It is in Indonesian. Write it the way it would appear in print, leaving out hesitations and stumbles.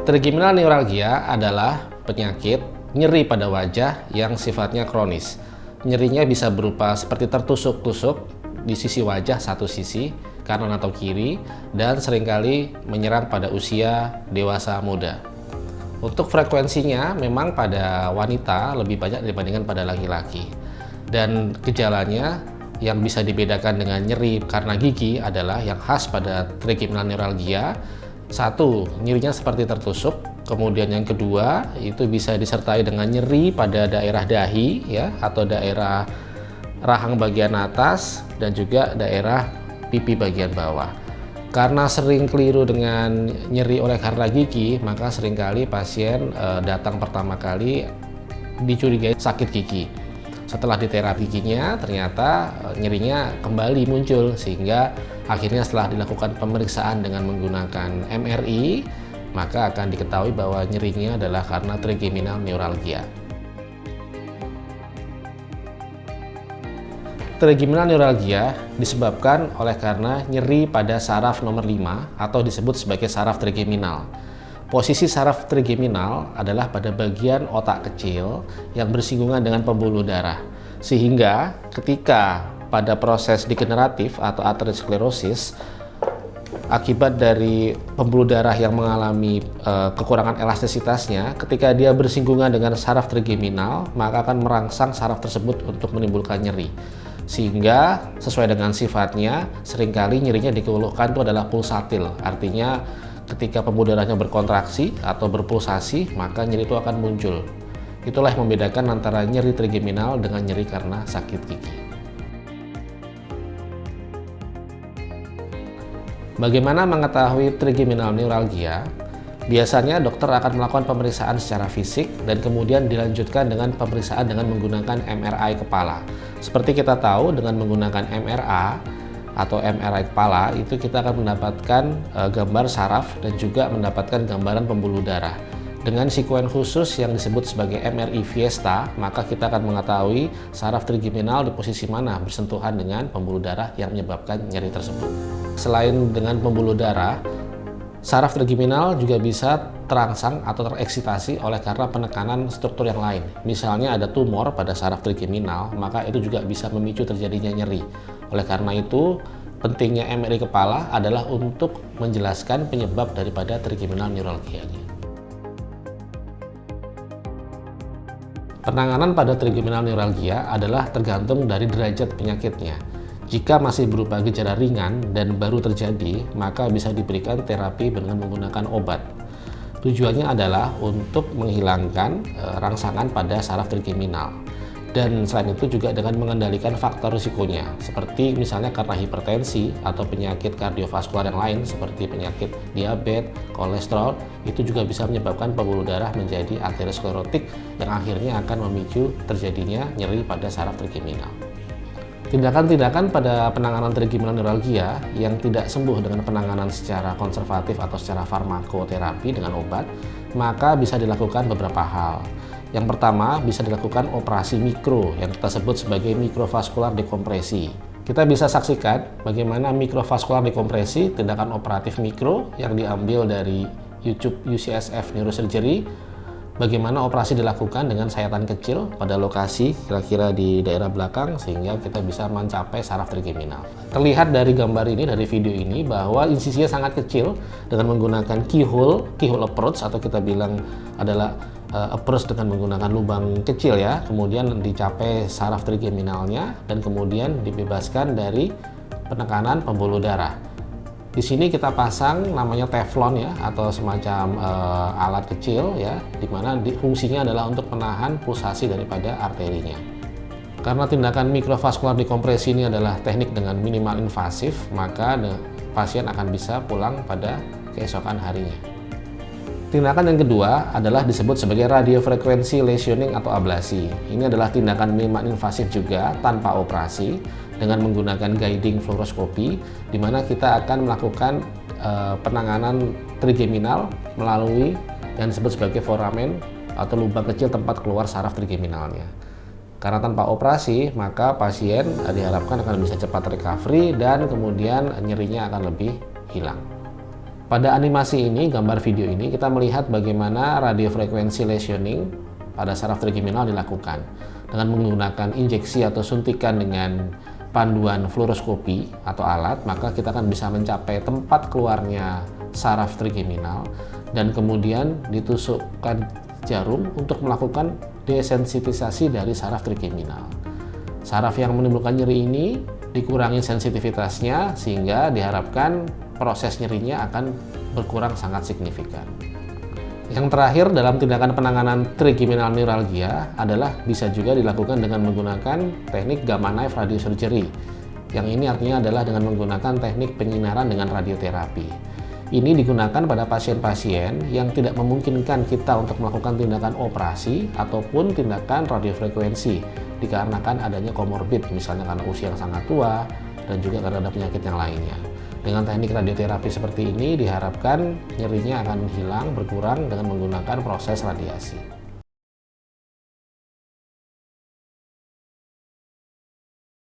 Trigeminal neuralgia adalah penyakit nyeri pada wajah yang sifatnya kronis. Nyerinya bisa berupa seperti tertusuk-tusuk di sisi wajah satu sisi, kanan atau kiri, dan seringkali menyerang pada usia dewasa muda. Untuk frekuensinya memang pada wanita lebih banyak dibandingkan pada laki-laki. Dan gejalanya yang bisa dibedakan dengan nyeri karena gigi adalah yang khas pada trigeminal neuralgia. Satu, nyerinya seperti tertusuk. Kemudian yang kedua, itu bisa disertai dengan nyeri pada daerah dahi ya, atau daerah rahang bagian atas dan juga daerah pipi bagian bawah. Karena sering keliru dengan nyeri oleh karena gigi, maka seringkali pasien datang pertama kali dicurigai sakit gigi. Setelah diterapi giginya, ternyata nyerinya kembali muncul, sehingga akhirnya setelah dilakukan pemeriksaan dengan menggunakan MRI, maka akan diketahui bahwa nyerinya adalah karena trigeminal neuralgia. Trigeminal neuralgia disebabkan oleh karena nyeri pada saraf nomor 5 atau disebut sebagai saraf trigeminal. Posisi saraf trigeminal adalah pada bagian otak kecil yang bersinggungan dengan pembuluh darah. Sehingga ketika pada proses degeneratif atau aterosklerosis, akibat dari pembuluh darah yang mengalami kekurangan elastisitasnya, ketika dia bersinggungan dengan saraf trigeminal, maka akan merangsang saraf tersebut untuk menimbulkan nyeri. Sehingga sesuai dengan sifatnya, seringkali nyerinya dikeluhkan itu adalah pulsatil, artinya ketika pembuluh darahnya berkontraksi atau berpulsasi, maka nyeri itu akan muncul. Itulah yang membedakan antara nyeri trigeminal dengan nyeri karena sakit gigi. Bagaimana mengetahui trigeminal neuralgia? Biasanya dokter akan melakukan pemeriksaan secara fisik dan kemudian dilanjutkan dengan pemeriksaan dengan menggunakan MRI kepala. Seperti kita tahu, dengan menggunakan MRI kepala itu kita akan mendapatkan gambar saraf dan juga mendapatkan gambaran pembuluh darah. Dengan sekuen khusus yang disebut sebagai MRI Fiesta, maka kita akan mengetahui saraf trigeminal di posisi mana bersentuhan dengan pembuluh darah yang menyebabkan nyeri tersebut. Selain dengan pembuluh darah, saraf trigeminal juga bisa terangsang atau tereksitasi oleh karena penekanan struktur yang lain. Misalnya ada tumor pada saraf trigeminal, maka itu juga bisa memicu terjadinya nyeri. Oleh karena itu, pentingnya MRI kepala adalah untuk menjelaskan penyebab daripada trigeminal neuralgia. Penanganan pada trigeminal neuralgia adalah tergantung dari derajat penyakitnya. Jika masih berupa gejala ringan dan baru terjadi, maka bisa diberikan terapi dengan menggunakan obat. Tujuannya adalah untuk menghilangkan rangsangan pada saraf trigeminal. Dan selain itu juga dengan mengendalikan faktor risikonya, seperti misalnya karena hipertensi atau penyakit kardiovaskular yang lain seperti penyakit diabetes, kolesterol, itu juga bisa menyebabkan pembuluh darah menjadi aterosklerotik yang akhirnya akan memicu terjadinya nyeri pada saraf trigeminal. Tindakan-tindakan pada penanganan trigeminal neuralgia yang tidak sembuh dengan penanganan secara konservatif atau secara farmakoterapi dengan obat, maka bisa dilakukan beberapa hal. Yang pertama, bisa dilakukan operasi mikro yang kita sebut sebagai mikrovaskular dekompresi. Kita bisa saksikan bagaimana mikrovaskular dekompresi, tindakan operatif mikro yang diambil dari YouTube UCSF Neurosurgery. Bagaimana operasi dilakukan dengan sayatan kecil pada lokasi kira-kira di daerah belakang sehingga kita bisa mencapai saraf trigeminal. Terlihat dari gambar ini, dari video ini, bahwa insisinya sangat kecil dengan menggunakan keyhole approach, atau kita bilang adalah approach dengan menggunakan lubang kecil ya, kemudian dicapai saraf trigeminalnya dan kemudian dibebaskan dari penekanan pembuluh darah. Di sini kita pasang namanya teflon ya, atau semacam alat kecil ya, dimana fungsinya adalah untuk menahan pulsasi daripada arterinya. Karena tindakan mikrovaskular dekompresi ini adalah teknik dengan minimal invasif, maka pasien akan bisa pulang pada keesokan harinya. Tindakan yang kedua adalah disebut sebagai radiofrequency lesioning atau ablasi. Ini adalah tindakan minimal invasif juga tanpa operasi dengan menggunakan guiding fluoroskopi, di mana kita akan melakukan penanganan trigeminal melalui yang disebut sebagai foramen atau lubang kecil tempat keluar saraf trigeminalnya. Karena tanpa operasi, maka pasien diharapkan akan bisa cepat recovery dan kemudian nyerinya akan lebih hilang. Pada animasi ini, gambar video ini, kita melihat bagaimana radiofrequency lesioning pada saraf trigeminal dilakukan. Dengan menggunakan injeksi atau suntikan dengan panduan fluoroskopi atau alat, maka kita akan bisa mencapai tempat keluarnya saraf trigeminal dan kemudian ditusukkan jarum untuk melakukan desensitisasi dari saraf trigeminal. Saraf yang menimbulkan nyeri ini dikurangi sensitivitasnya sehingga diharapkan proses nyerinya akan berkurang sangat signifikan. Yang terakhir dalam tindakan penanganan trigeminal neuralgia adalah bisa juga dilakukan dengan menggunakan teknik gamma knife radiosurgery. Yang ini artinya adalah dengan menggunakan teknik penyinaran dengan radioterapi. Ini digunakan pada pasien-pasien yang tidak memungkinkan kita untuk melakukan tindakan operasi ataupun tindakan radiofrekuensi dikarenakan adanya komorbid, misalnya karena usia yang sangat tua dan juga karena ada penyakit yang lainnya. Dengan teknik radioterapi seperti ini diharapkan nyerinya akan hilang, berkurang dengan menggunakan proses radiasi.